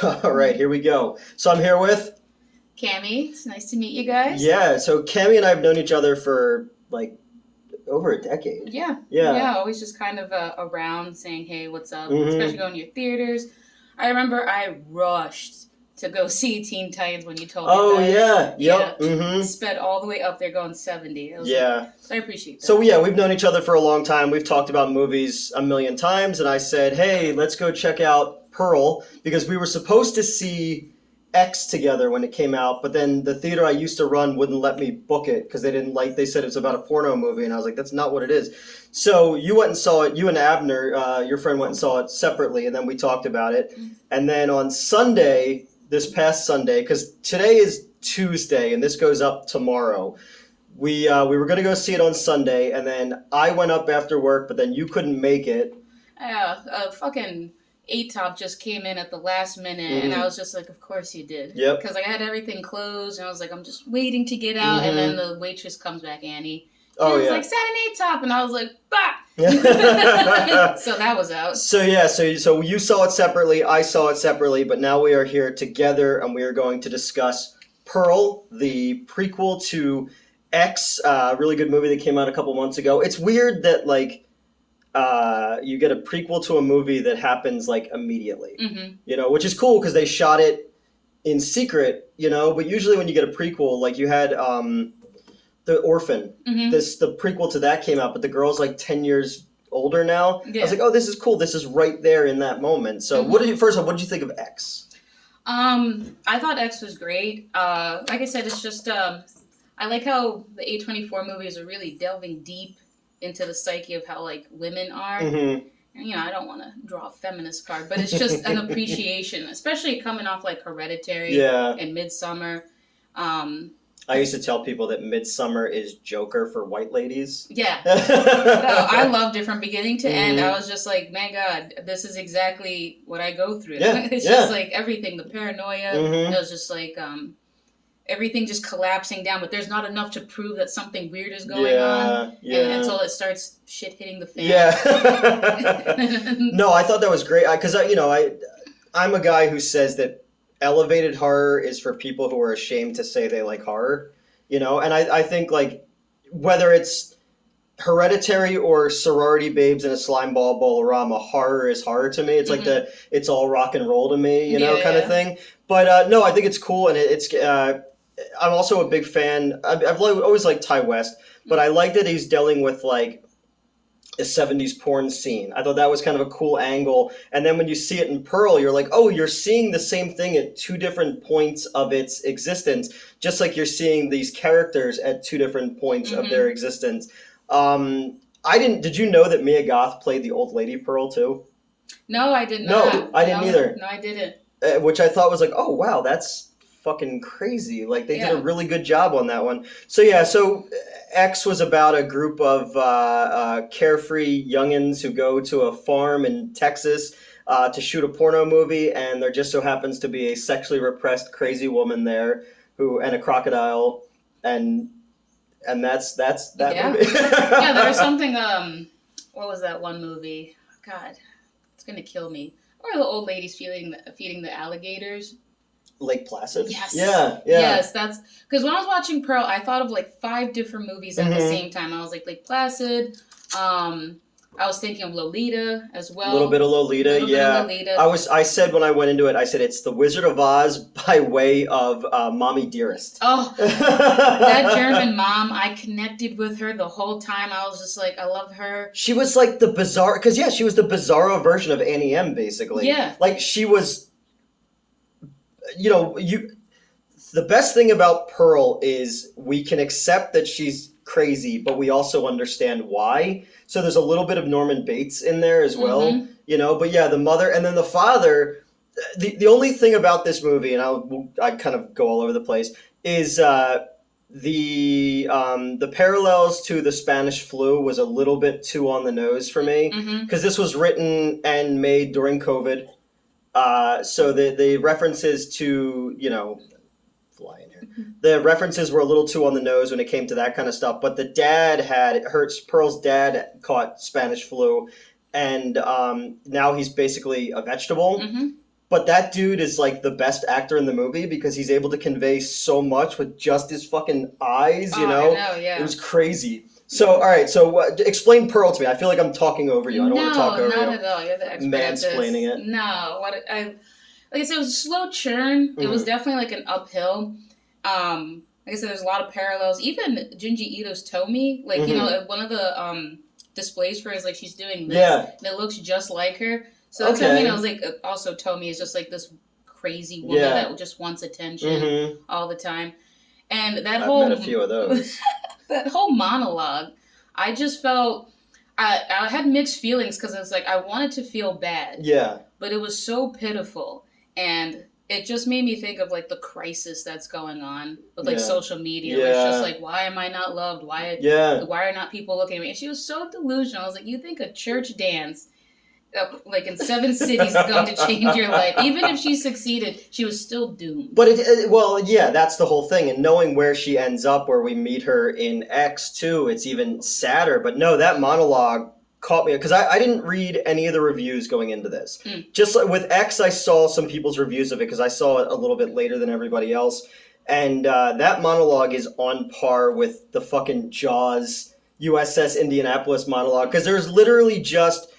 All right, here we go. So I'm here with, Kammy, it's nice to meet you guys. yeah, so Kammy and I have known each other for like over a decade. Yeah, Yeah. yeah, always just kind of around saying, hey, what's up? hmm Especially going to your theaters. I remember I rushed to go see Teen Titans when you told me Oh, that. yeah. Yeah, Yep. sped all the way up there going 70. I was like, Yeah. so I appreciate that. So, yeah, we've known each other for a long time. We've talked about movies a million times, and I said, hey, let's go check out Pearl, because we were supposed to see X together when it came out, but then the theater I used to run wouldn't let me book it because they said it's about a porno movie, and I was like, that's not what it is. So you went and saw it, you and Abner, your friend went and saw it separately, and then we talked about it. And then on Sunday, this past Sunday, because today is Tuesday and this goes up tomorrow, we were going to go see it on Sunday, and then I went up after work, but then you couldn't make it. Fucking eight top just came in at the last minute, and I was just like, of course you did. Yep. Because I had everything closed, and I was like, I'm just waiting to get out, and then the waitress comes back, Annie. Oh, She was yeah. like, set an eight top, and I was like, bah! So that was out. So yeah, so you saw it separately, I saw it separately, but now we are here together, and we are going to discuss Pearl, the prequel to X, really good movie that came out a couple months ago. It's weird that you get a prequel to a movie that happens like immediately, which is cool because they shot it in secret, but usually when you get a prequel, like you had The Orphan, the prequel to that came out, but the girl's like 10 years older now. Yeah. I was like, oh, this is cool. This is right there in that moment. So first of all, what did you think of X? I thought X was great. Like I said, it's just, I like how the A24 movies are really delving deep into the psyche of how like women are. And, I don't want to draw a feminist card, but it's just an appreciation, especially coming off like Hereditary and Midsummer. I used to tell people that Midsummer is Joker for white ladies. Yeah. No, I loved it from beginning to end. I was just like, my God, this is exactly what I go through. Yeah. It's just like everything, the paranoia. It was just like everything just collapsing down, but there's not enough to prove that something weird is going on until it starts shit hitting the fan. Yeah. No, I thought that was great because I'm a guy who says that elevated horror is for people who are ashamed to say they like horror, and I think like whether it's Hereditary or Sorority Babes in a Slimeball Bowl-orama, horror is horror to me. It's like it's all rock and roll to me, kind of thing. But no, I think it's cool, and I'm also a big fan. I've always liked Ti West, but I like that he's dealing with like a 70s porn scene. I thought that was kind of a cool angle. And then when you see it in Pearl, you're like, oh, you're seeing the same thing at two different points of its existence, just like you're seeing these characters at two different points of their existence. Did you know that Mia Goth played the old lady Pearl too? No, I didn't. No, I didn't either. No, I didn't. Which I thought was like, oh, wow, that's fucking crazy. Like they did a really good job on that one. So X was about a group of carefree youngins who go to a farm in Texas to shoot a porno movie, and there just so happens to be a sexually repressed crazy woman there and a crocodile, and that's that movie. Yeah, there was something. What was that one movie? God, it's gonna kill me. Or the old ladies feeding the alligators. Lake Placid? Yes. Yeah. Yes, that's... Because when I was watching Pearl, I thought of like 5 different movies at the same time. I was like Lake Placid. I was thinking of Lolita as well. A little bit of Lolita, I said when I went into it, I said it's The Wizard of Oz by way of Mommy Dearest. Oh, that German mom, I connected with her the whole time. I was just like, I love her. She was like the bizarre... Because, she was the bizarro version of Annie M, basically. Yeah. Like, she was... The best thing about Pearl is we can accept that she's crazy, but we also understand why. So there's a little bit of Norman Bates in there as well, But yeah, the mother and then the father. The only thing about this movie, and I kind of go all over the place, is the parallels to the Spanish flu was a little bit too on the nose for me because this was written and made during COVID. So the references to, fly in here. The references were a little too on the nose when it came to that kind of stuff. But Pearl's dad caught Spanish flu, and now he's basically a vegetable. but that dude is like the best actor in the movie because he's able to convey so much with just his fucking eyes, you know? I know, yeah. It was crazy. So, all right, so explain Pearl to me. I feel like I'm talking over you. I don't want to talk over you. No, not at all. You're the expert at this. Mansplaining it. No, like I said, it was a slow churn. It was definitely like an uphill. Like I said, there's a lot of parallels. Even Junji Ito's Tomi, like, you know, one of the displays for is like she's doing this, and it looks just like her. So that's what I mean. I was like, also Tomi is just like this crazy woman that just wants attention all the time. And that I've met a few of those. That whole monologue, I just felt I had mixed feelings because it's like I wanted to feel bad. Yeah. But it was so pitiful, and it just made me think of like the crisis that's going on with like social media. Where it's just like, why am I not loved? Why are not people looking at me? And she was so delusional. I was like, you think a church dance like in 7 cities is going to change your life? Even if she succeeded, she was still doomed. But that's the whole thing. And knowing where she ends up, where we meet her in X too, it's even sadder. But no, that monologue caught me because I didn't read any of the reviews going into this. Just like with X, I saw some people's reviews of it because I saw it a little bit later than everybody else. And that monologue is on par with the fucking Jaws USS Indianapolis monologue because there's literally just,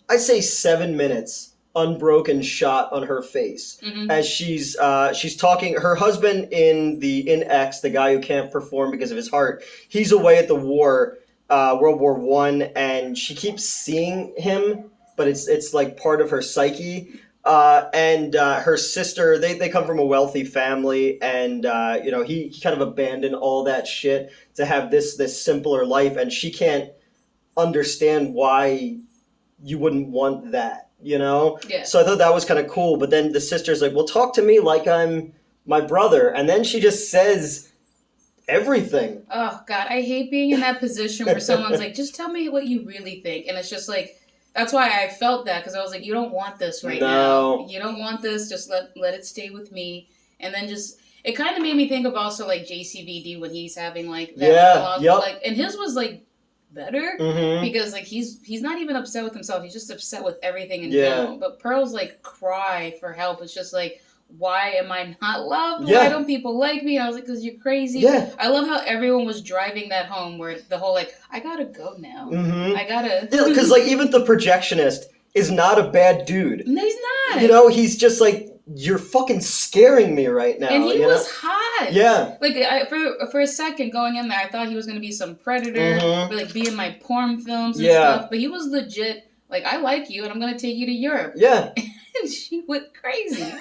I'd say 7 minutes unbroken shot on her face as she's talking. Her husband in X, the guy who can't perform because of his heart, he's away at the war, World War I, and she keeps seeing him, but it's like part of her psyche. And her sister, they come from a wealthy family, and you know, he kind of abandoned all that shit to have this simpler life, and she can't understand why you wouldn't want that, you know? Yeah. So I thought that was kind of cool. But then the sister's like, well, talk to me like I'm my brother. And then she just says everything. Oh, God. I hate being in that position where someone's like, just tell me what you really think. And it's just like, that's why I felt that. Because I was like, you don't want this now. You don't want this. Just let it stay with me. And then just, it kind of made me think of also like JCVD when he's having like that monologue. Like, and his was like, better because like he's not even upset with himself, he's just upset with everything in general. But Pearl's like cry for help, it's just like, why am I not loved? Why don't people like me? And I was like, because you're crazy. I love how everyone was driving that home where the whole like, I gotta go now, I gotta because like even the projectionist is not a bad dude. No, he's not, you know, he's just like, you're fucking scaring me right now. And he was hot. Yeah. Like, for a second going in there, I thought he was going to be some predator, but like be in my porn films and stuff. But he was legit, like, I like you and I'm going to take you to Europe. Yeah. And she went crazy.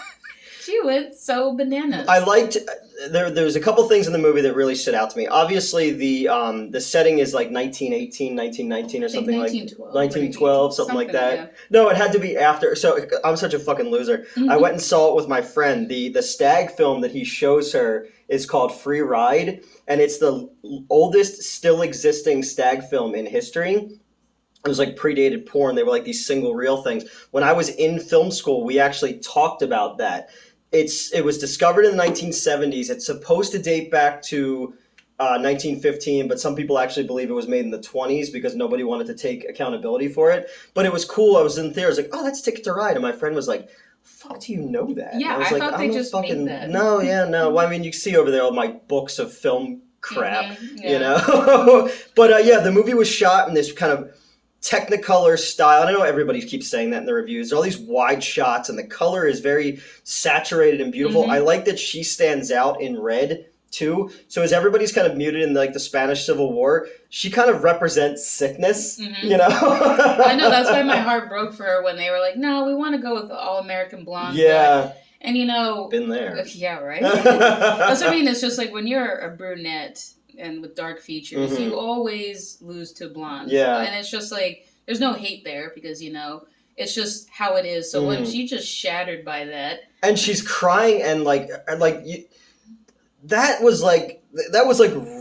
She went so bananas. I liked, there's a couple things in the movie that really stood out to me. Obviously, the setting is like 1918, 1919 or something, like 1912, something like that. Yeah. No, it had to be after. So I'm such a fucking loser. I went and saw it with my friend. The stag film that he shows her is called Free Ride, and it's the oldest still existing stag film in history. It was like predated porn. They were like these single reel things. When I was in film school, we actually talked about that. It was discovered in the 1970s. It's supposed to date back to 1915, but some people actually believe it was made in the 20s because nobody wanted to take accountability for it. But it was cool. I was in theater. I was like, oh, that's Ticket to Ride. And my friend was like, fuck, do you know that? Yeah, I thought they just made that. No. Well, I mean, you see over there all my books of film crap, you know? But yeah, the movie was shot in this kind of Technicolor style. And I know everybody keeps saying that in the reviews. There are all these wide shots, and the color is very saturated and beautiful. I like that she stands out in red too. So as everybody's kind of muted in like the Spanish Civil War, she kind of represents sickness, you know? I know, that's why my heart broke for her when they were like, no, we want to go with the all-American blonde. Yeah. And you know... Been there. Yeah, right? That's what I mean. It's just like when you're a brunette and with dark features, you always lose to blonde. Yeah. And it's just like, there's no hate there because, you know, it's just how it is. So when she just shattered by that. And she's crying and that was like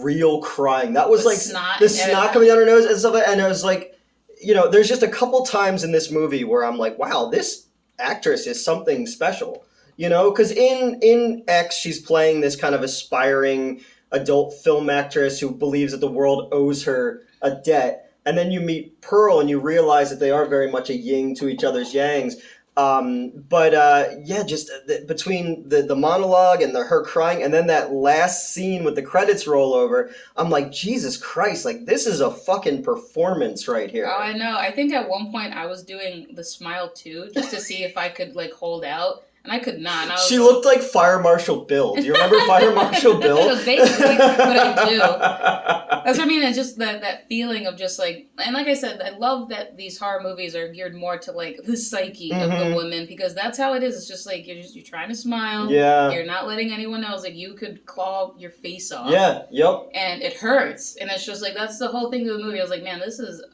real crying. That was like the snot coming down her nose and stuff. And it was like, you know, there's just a couple times in this movie where I'm like, wow, this actress is something special, you know? Because in X, she's playing this kind of aspiring adult film actress who believes that the world owes her a debt. And then you meet Pearl and you realize that they are very much a yin to each other's yangs. Just between the monologue and her crying, and then that last scene with the credits roll over, I'm like, Jesus Christ, like this is a fucking performance right here. Oh, I know. I think at one point I was doing the smile too, just to see if I could like hold out. And I could not. She looked like Fire Marshal Bill. Do you remember Fire Marshal Bill? That was basically what I do. That's what I mean. It's just that feeling of just like, and like I said, I love that these horror movies are geared more to like the psyche of the woman, because that's how it is. It's just like you're trying to smile. Yeah. You're not letting anyone know. Like you could claw your face off. Yeah. Yep. And it hurts, and it's just like that's the whole thing of the movie. I was like, man, this is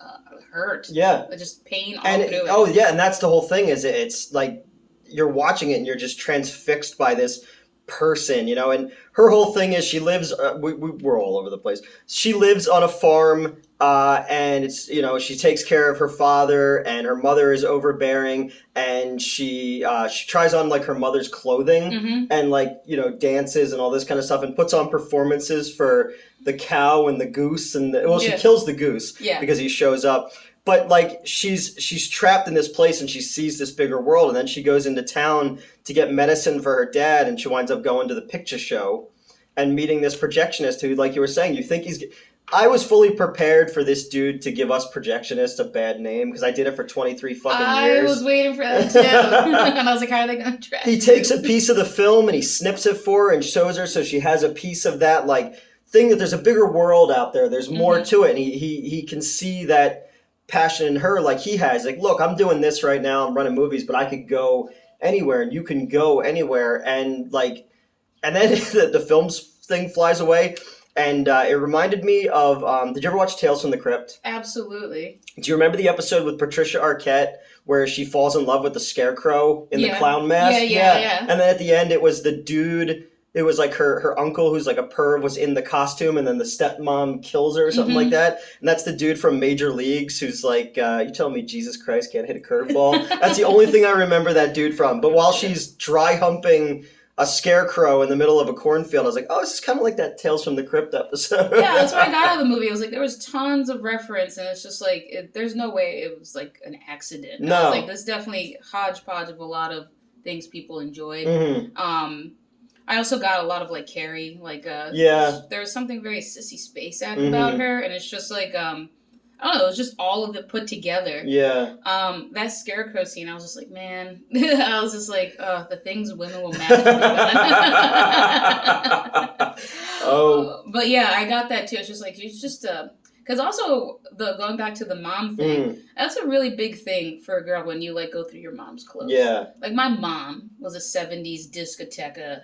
hurt. Yeah. Just pain all And through it. Oh yeah, and that's the whole thing. Is it's like you're watching it and you're just transfixed by this person, you know. And her whole thing is she lives. We're all over the place. She lives on a farm, and it's, you know, she takes care of her father, and her mother is overbearing, and she tries on like her mother's clothing and like, you know, dances and all this kind of stuff, and puts on performances for the cow and the goose and she kills the goose because he shows up. But like she's trapped in this place and she sees this bigger world, and then she goes into town to get medicine for her dad, and she winds up going to the picture show and meeting this projectionist who, like you were saying, you think I was fully prepared for this dude to give us projectionist a bad name, because I did it for 23 fucking years. I was waiting for that too. And I was like, how are they going to track He takes a piece of the film and he snips it for her and shows her, so she has a piece of that like thing, that there's a bigger world out there. There's more to it. And he can see that passion in her, like he has. Like, look, I'm doing this right now, I'm running movies, but I could go anywhere and you can go anywhere. And like, and then the film's thing flies away, and it reminded me of did you ever watch Tales from the Crypt? Absolutely. Do you remember the episode with Patricia Arquette where she falls in love with the scarecrow in the clown mask? Yeah. And then at the end it was the dude, it was like her uncle who's like a perv was in the costume, and then the stepmom kills her or something like that. And that's the dude from Major Leagues who's like, you telling me Jesus Christ can't hit a curveball? That's the only thing I remember that dude from. But while she's dry humping a scarecrow in the middle of a cornfield, I was like, oh, this is kind of like that Tales from the Crypt episode. Yeah, that's what I got out of the movie. I was like, there was tons of reference, and it's just like, there's no way it was like an accident. No. I was like, this is definitely hodgepodge of a lot of things people enjoyed. I also got a lot of like Carrie, like there was something very Sissy Spacek about her, and it's just like I don't know, it was just all of it put together. Yeah. That scarecrow scene, I was just like, man, I was just like, the things women will magically Oh. But yeah, I got that too. It's just like, it's just because also going back to the mom thing, that's a really big thing for a girl when you like go through your mom's clothes. Yeah. Like my mom was a 70s discoteca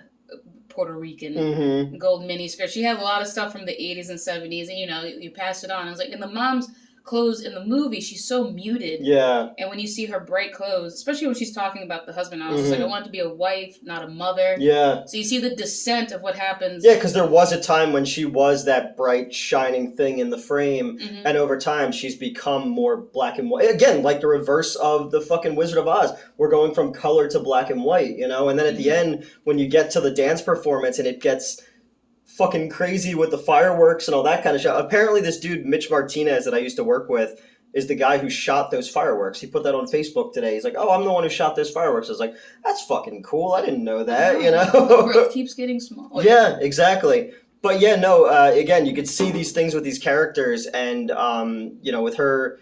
Puerto Rican gold mini skirt. She had a lot of stuff from the 80s and 70s, and you know, you pass it on. I was like, in the mom's clothes in the movie, she's so muted. Yeah. And when you see her bright clothes, especially when she's talking about the husband, I was just like, I want to be a wife, not a mother. Yeah. So you see the descent of what happens. Yeah, because there was a time when she was that bright, shining thing in the frame, and over time she's become more black and white. Again, like the reverse of the fucking Wizard of Oz. We're going from color to black and white, you know? And then at the end, when you get to the dance performance and it gets fucking crazy with the fireworks and all that kind of shit. Apparently this dude, Mitch Martinez, that I used to work with, is the guy who shot those fireworks. He put that on Facebook today. He's like, oh, I'm the one who shot those fireworks. I was like, that's fucking cool. I didn't know that, you know? The world keeps getting smaller. Yeah, exactly. But yeah, no, again, you could see these things with these characters, and, you know, with her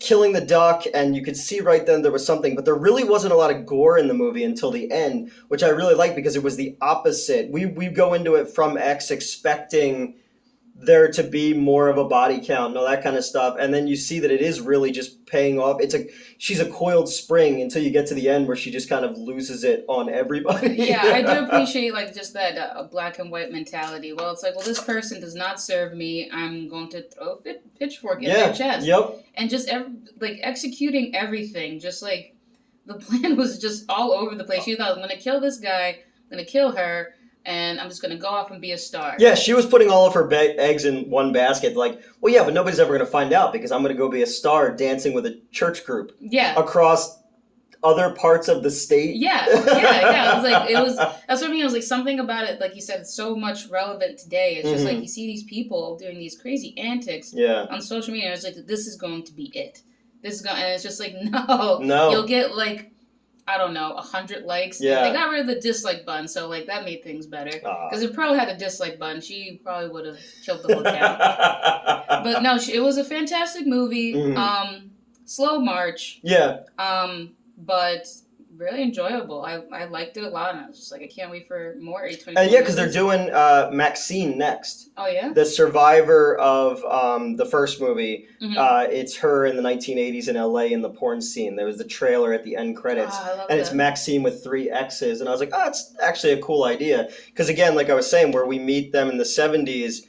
killing the duck, and you could see right then there was something, but there really wasn't a lot of gore in the movie until the end, which I really liked, because it was the opposite. We go into it from X expecting there to be more of a body count and all that kind of stuff, and then you see that it is really just paying off. She's a coiled spring until you get to the end where she just kind of loses it on everybody. Yeah, I do appreciate like just that black and white mentality. Well, it's like, well, this person does not serve me. I'm going to throw a pitchfork in their chest. Yep. And just like executing everything, just like the plan was just all over the place. She thought, I'm going to kill this guy, I'm going to kill her, and I'm just going to go off and be a star. Yeah, she was putting all of her eggs in one basket. Like, well, yeah, but nobody's ever going to find out because I'm going to go be a star dancing with a church group. Yeah. Across other parts of the state. Yeah. That's what I mean. It was like something about it, like you said, it's so much relevant today. It's just like you see these people doing these crazy antics on social media. It's like, this is going to be it. And it's just like, no. You'll get like I don't know, 100 likes. Yeah. They got rid of the dislike button, so like that made things better. Because if Pearl had a dislike button, she probably would have killed the whole account. But no, it was a fantastic movie. Mm-hmm. Slow march. Yeah. But really enjoyable. I liked it a lot, and I was just like, I can't wait for more A24. Yeah, because they're doing Maxine next. Oh yeah. The survivor of the first movie. Mm-hmm. It's her in the 1980s in LA in the porn scene. There was the trailer at the end credits, and it's Maxine with 3 X's, and I was like, oh, it's actually a cool idea. Because again, like I was saying, where we meet them in the 70s.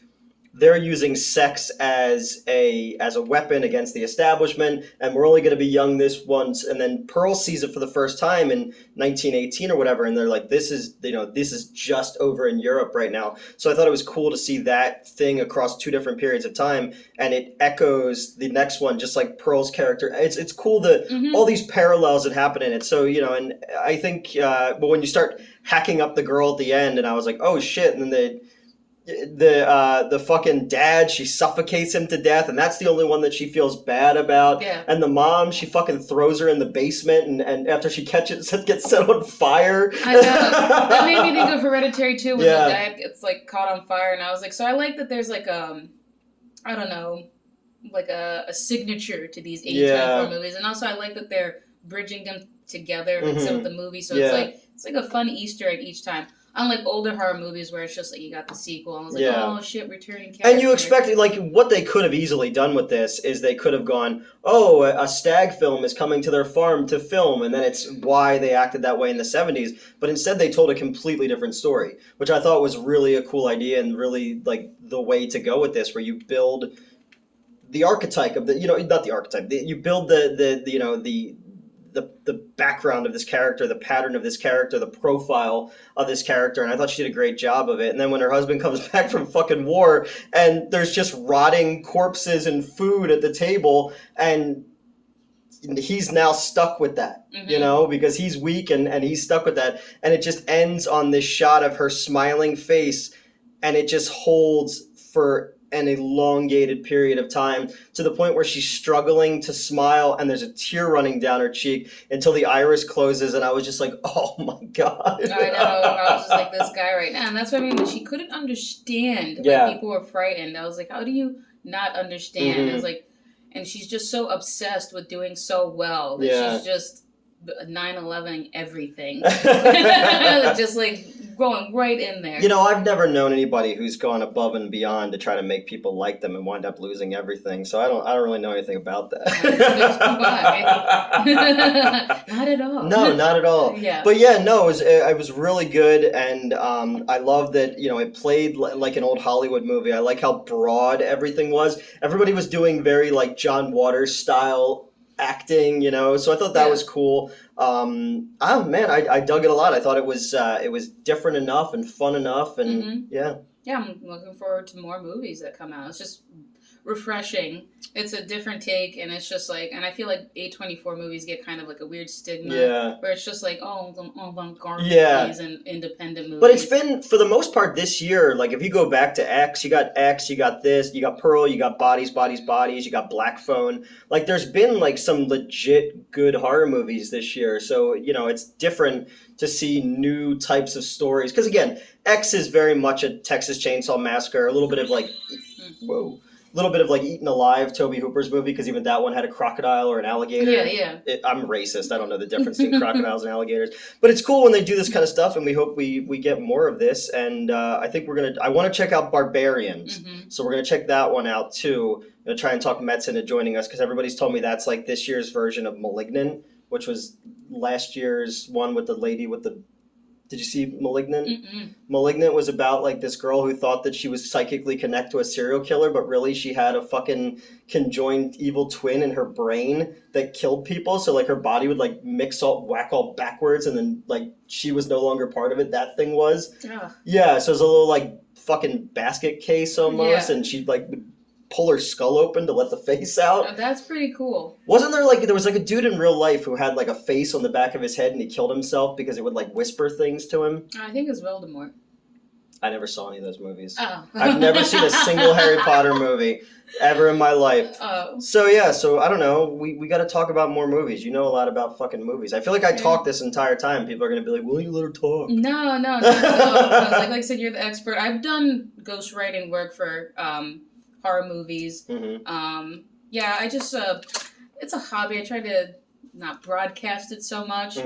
They're using sex as a weapon against the establishment, and we're only going to be young this once. And then Pearl sees it for the first time in 1918 or whatever, and they're like, "This is just over in Europe right now." So I thought it was cool to see that thing across 2 different periods of time, and it echoes the next one, just like Pearl's character. It's cool that all these parallels that happen in it. So and I think, but when you start hacking up the girl at the end, and I was like, "Oh shit!" And then the fucking dad, she suffocates him to death, and that's the only one that she feels bad about. Yeah. And the mom, she fucking throws her in the basement, and after she gets set on fire. I know. That made me think of Hereditary too, when the dad gets like caught on fire, and I was like, so I like that there's like I don't know, like a signature to these A24 movies, and also I like that they're bridging them together instead of the movie, so it's like a fun Easter egg each time. Unlike older horror movies where it's just like you got the sequel and I was like, oh shit, returning character. And you expect, like, what they could have easily done with this is they could have gone, oh, a stag film is coming to their farm to film, and then it's why they acted that way in the 70s. But instead they told a completely different story, which I thought was really a cool idea and really, like, the way to go with this, where you build the archetype of the, not the archetype, you build the background of this character, the pattern of this character, the profile of this character, and I thought she did a great job of it. And then when her husband comes back from fucking war, and there's just rotting corpses and food at the table, and he's now stuck with that, because he's weak and he's stuck with that. And it just ends on this shot of her smiling face, and it just holds for an elongated period of time to the point where she's struggling to smile and there's a tear running down her cheek until the iris closes, and I was just like, oh my God. I know. I was just like, this guy right now. And that's what I mean. She couldn't understand when people were frightened. I was like, how do you not understand? It was like, and she's just so obsessed with doing so well that she's just 9/11 everything. Just like going right in there. I've never known anybody who's gone above and beyond to try to make people like them and wind up losing everything. So I don't really know anything about that. Not at all. No, not at all. Yeah. But yeah, no, it was really good, and I love that it played like an old Hollywood movie. I like how broad everything was. Everybody was doing very like John Waters style acting, so I thought that was cool. I dug it a lot. I thought it was different enough and fun enough, and yeah, I'm looking forward to more movies that come out. It's just refreshing. It's a different take, and it's just like, and I feel like A24 movies get kind of like a weird stigma, where it's just like, oh, the avant-garde movies and independent movies. But it's been, for the most part this year, like if you go back to X, you got this, you got Pearl, you got Bodies, you got Black Phone. Like there's been like some legit good horror movies this year, so it's different to see new types of stories. Because again, X is very much a Texas Chainsaw Massacre, a little bit of like, Eaten Alive, Tobe Hooper's movie, because even that one had a crocodile or an alligator. Yeah. I'm racist. I don't know the difference between crocodiles and alligators. But it's cool when they do this kind of stuff, and we hope we get more of this. And I think I want to check out Barbarians. So we're going to check that one out, too. I'm going to try and talk Metz into joining us, because everybody's told me that's like this year's version of Malignant, which was last year's one with the lady with the... Did you see Malignant? Mm-mm. Malignant was about like this girl who thought that she was psychically connected to a serial killer, but really she had a fucking conjoined evil twin in her brain that killed people. So like her body would like whack all backwards, and then like she was no longer part of it. That thing was. Ugh. Yeah, so it was a little like fucking basket case almost, and she'd like pull her skull open to let the face out. Oh, that's pretty cool. Wasn't there was like a dude in real life who had like a face on the back of his head and he killed himself because it would like whisper things to him? I think it's Voldemort. I never saw any of those movies. Oh. I've never seen a single Harry Potter movie ever in my life. Oh. So yeah, so I don't know. We got to talk about more movies. You know a lot about fucking movies. I feel like I talk this entire time. People are gonna be like, "Will you let her talk?" No, not at all. Like I said, you're the expert. I've done ghostwriting work for horror movies. Mm-hmm. Yeah, I just it's a hobby. I try to not broadcast it so much,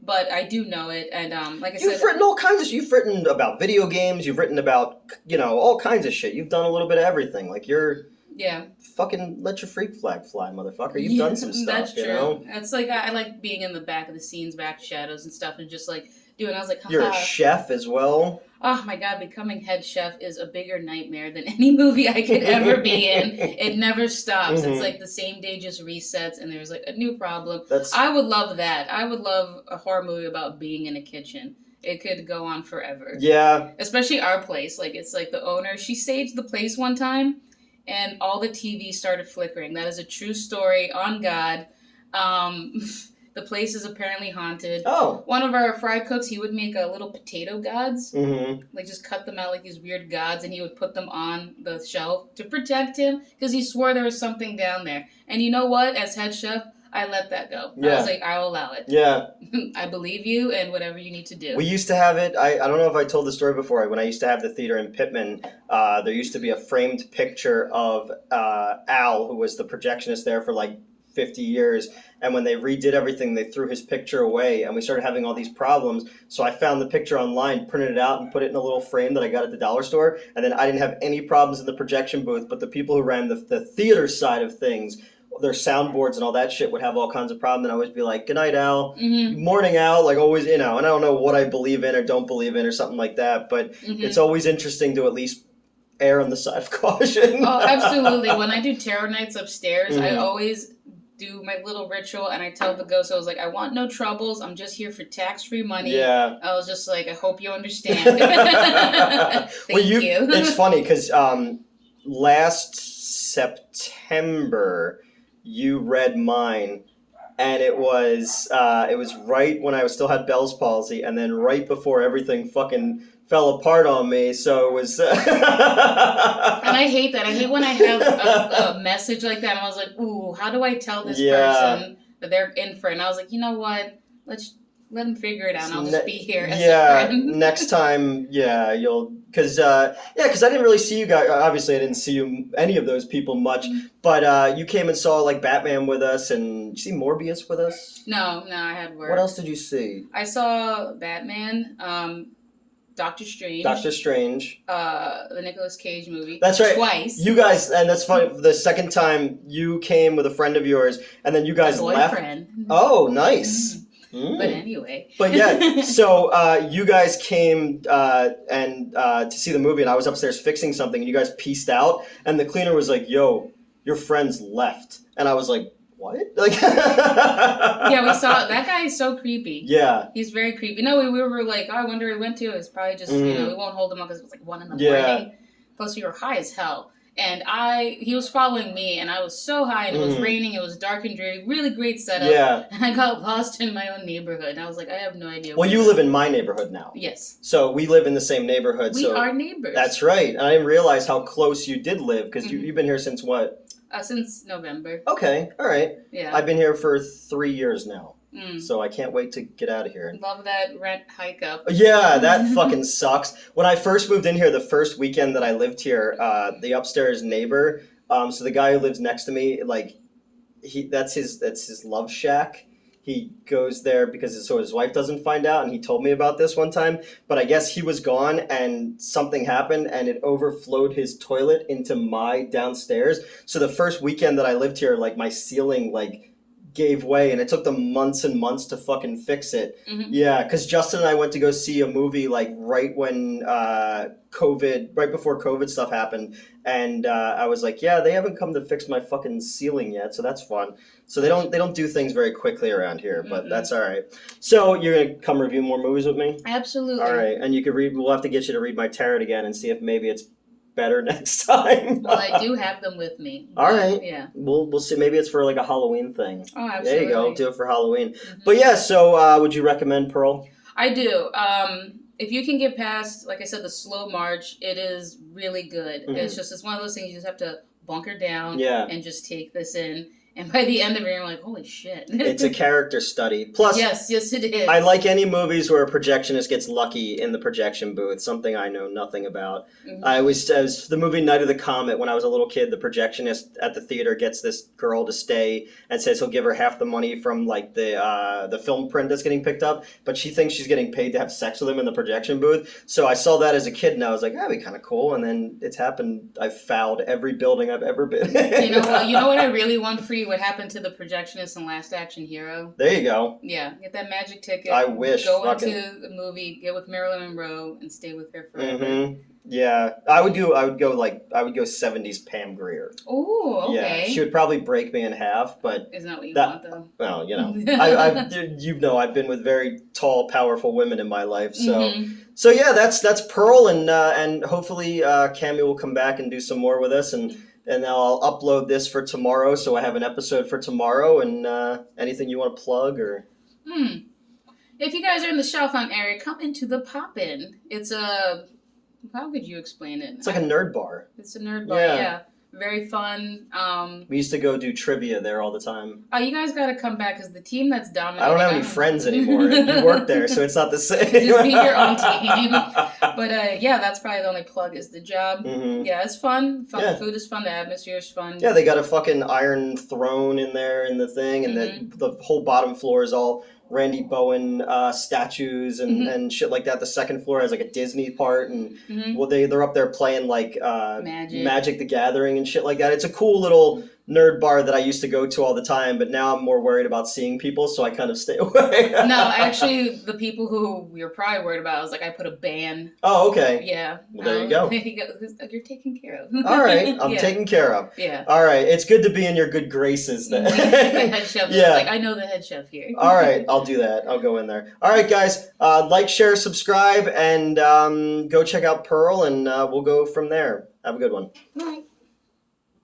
but I do know it. And like I said, you've written all kinds of. You've written about video games. You've written about all kinds of shit. You've done a little bit of everything. Like you're. Yeah. Fucking let your freak flag fly, motherfucker. You've done some stuff. That's true. You know? It's like I like being in the back of the scenes, back shadows and stuff, and just like doing. I was like, you're a chef as well. Oh my god, becoming head chef is a bigger nightmare than any movie I could ever be in. It never stops. It's like the same day just resets, and there's like a new problem. I would love that. I would love a horror movie about being in a kitchen. It could go on forever. Yeah. Especially our place. Like it's like the owner. She staged the place one time. And all the TV started flickering. That is a true story, on God. The place is apparently haunted. Oh. One of our fry cooks, he would make little potato gods. Like just cut them out like these weird gods, and he would put them on the shelf to protect him because he swore there was something down there. And you know what? As head chef, I let that go. Yeah. I was like, I'll allow it. Yeah. I believe you and whatever you need to do. We used to have it. I don't know if I told the story before. When I used to have the theater in Pittman, there used to be a framed picture of Al, who was the projectionist there for like 50 years. And when they redid everything, they threw his picture away, and we started having all these problems. So I found the picture online, printed it out, and put it in a little frame that I got at the dollar store. And then I didn't have any problems in the projection booth, but the people who ran the theater side of things, their soundboards and all that shit would have all kinds of problems, and I always be like, "Good night, Al." Morning, Al. Like always, and I don't know what I believe in or don't believe in or something like that, but it's always interesting to at least err on the side of caution. Oh, absolutely. When I do tarot nights upstairs, I always do my little ritual, and I tell the ghost, I was like, I want no troubles. I'm just here for tax-free money. Yeah. I was just like, I hope you understand. Thank you. It's funny because last September, you read mine, and it was right when I still had Bell's palsy, and then right before everything fucking fell apart on me. So it was. And I hate that. I hate when I have a message like that, and I was like, "Ooh, how do I tell this person that they're in for it?" And I was like, you know what? Let them figure it out. And I'll just be here as a friend. Next time, you'll. Because I didn't really see you guys. Obviously, I didn't see any of those people much. But you came and saw like Batman with us, and did you see Morbius with us? No, I had work. What else did you see? I saw Batman, Doctor Strange. The Nicolas Cage movie. That's right. Twice. You guys, and that's funny. The second time you came with a friend of yours, and then you guys left. Oh, nice. But anyway. But yeah, so you guys came to see the movie, and I was upstairs fixing something, and you guys pieced out, and the cleaner was like, "Yo, your friends left," and I was like, "What?" Like, yeah, we saw that guy is so creepy. Yeah, he's very creepy. No, we were like, oh, I wonder where he went to. It's probably just we won't hold him up because it was like 1 a.m. Plus, we were high as hell. And he was following me, and I was so high, and it was raining, it was dark and dreary, really great setup. Yeah. And I got lost in my own neighborhood, and I was like, I have no idea. Well, you live in my neighborhood now. Yes. So we live in the same neighborhood. We are neighbors. That's right. And I didn't realize how close you did live, because you've been here since what? Since November. Okay, all right. Yeah. I've been here for 3 years now. So I can't wait to get out of here. Love that rent hike up. Yeah, that fucking sucks. When I first moved in here, the first weekend that I lived here, the upstairs neighbor, so the guy who lives next to me, like, that's his love shack. He goes there because so his wife doesn't find out, and he told me about this one time. But I guess he was gone, and something happened, and it overflowed his toilet into my downstairs. So the first weekend that I lived here, like, my ceiling, like, gave way, and it took them months and months to fucking fix it. Yeah, because Justin and I went to go see a movie like right when right before COVID stuff happened, and I was like, yeah, they haven't come to fix my fucking ceiling yet, so that's fun. So they don't do things very quickly around here, but that's all right. So you're gonna come review more movies with me? Absolutely. All right, and you can read. We'll have to get you to read my tarot again and see if maybe it's better next time. Well, I do have them with me. All right. Yeah. We'll see. Maybe it's for like a Halloween thing. Oh, absolutely. There you go. Do it for Halloween. But yeah, so would you recommend Pearl? I do. if you can get past, like I said, the slow march, it is really good. Mhm. It's one of those things you just have to bunker down Yeah. and just take this in. And by the end of it, you're like, holy shit. It's a character study. Plus, yes, it is. I like any movies where a projectionist gets lucky in the projection booth, something I know nothing about. Mhm. I was the movie Night of the Comet, when I was a little kid, the projectionist at the theater gets this girl to stay and says he'll give her half the money from like the film print that's getting picked up, but she thinks she's getting paid to have sex with him in the projection booth. So I saw that as a kid and I was like, that'd be kind of cool. And then it's happened. I've fouled every building I've ever been in. You know what I really want for you? What happened to the projectionist in Last Action Hero? There you go. Yeah, get that magic ticket. I wish. Go into the movie, get with Marilyn Monroe, and stay with her forever. Mm-hmm. Yeah, I would go 70s Pam Grier. Oh, okay. Yeah, she would probably break me in half, but isn't that what you want though? Well, you know, I've been with very tall, powerful women in my life, so Mhm. so yeah, that's Pearl, and hopefully Kammy will come back and do some more with us, and I'll upload this for tomorrow, so I have an episode for tomorrow. And anything you want to plug or? If you guys are in the Chalfont area, come into the Pop-In. It's a how could you explain it? It's like a nerd bar. It's a nerd bar, yeah. Very fun. We used to go do trivia there all the time. Oh, you guys got to come back because the team that's dominating. I don't have any friends anymore. You work there, so it's not the same. Just be your own team. But yeah, that's probably the only plug is the job. Mm-hmm. Yeah, it's fun. Yeah. The food is fun. The atmosphere is fun. Yeah, they got a fucking iron throne in there in the thing, and the whole bottom floor is all Randy Bowen statues and shit like that. The second floor has like a Disney part, and well, they're up there playing like Magic the Gathering and shit like that. It's a cool little nerd bar that I used to go to all the time, but now I'm more worried about seeing people, so I kind of stay away. No, actually, the people who we were probably worried about, I was like, I put a ban. Oh, okay. Yeah. Well, there you go. You're taken care of. All right, I'm taken care of. Yeah. All right, it's good to be in your good graces then. The head chef. Yeah. Like, I know the head chef here. All right, I'll do that. I'll go in there. All right, guys, like, share, subscribe, and go check out Pearl, and we'll go from there. Have a good one. Bye.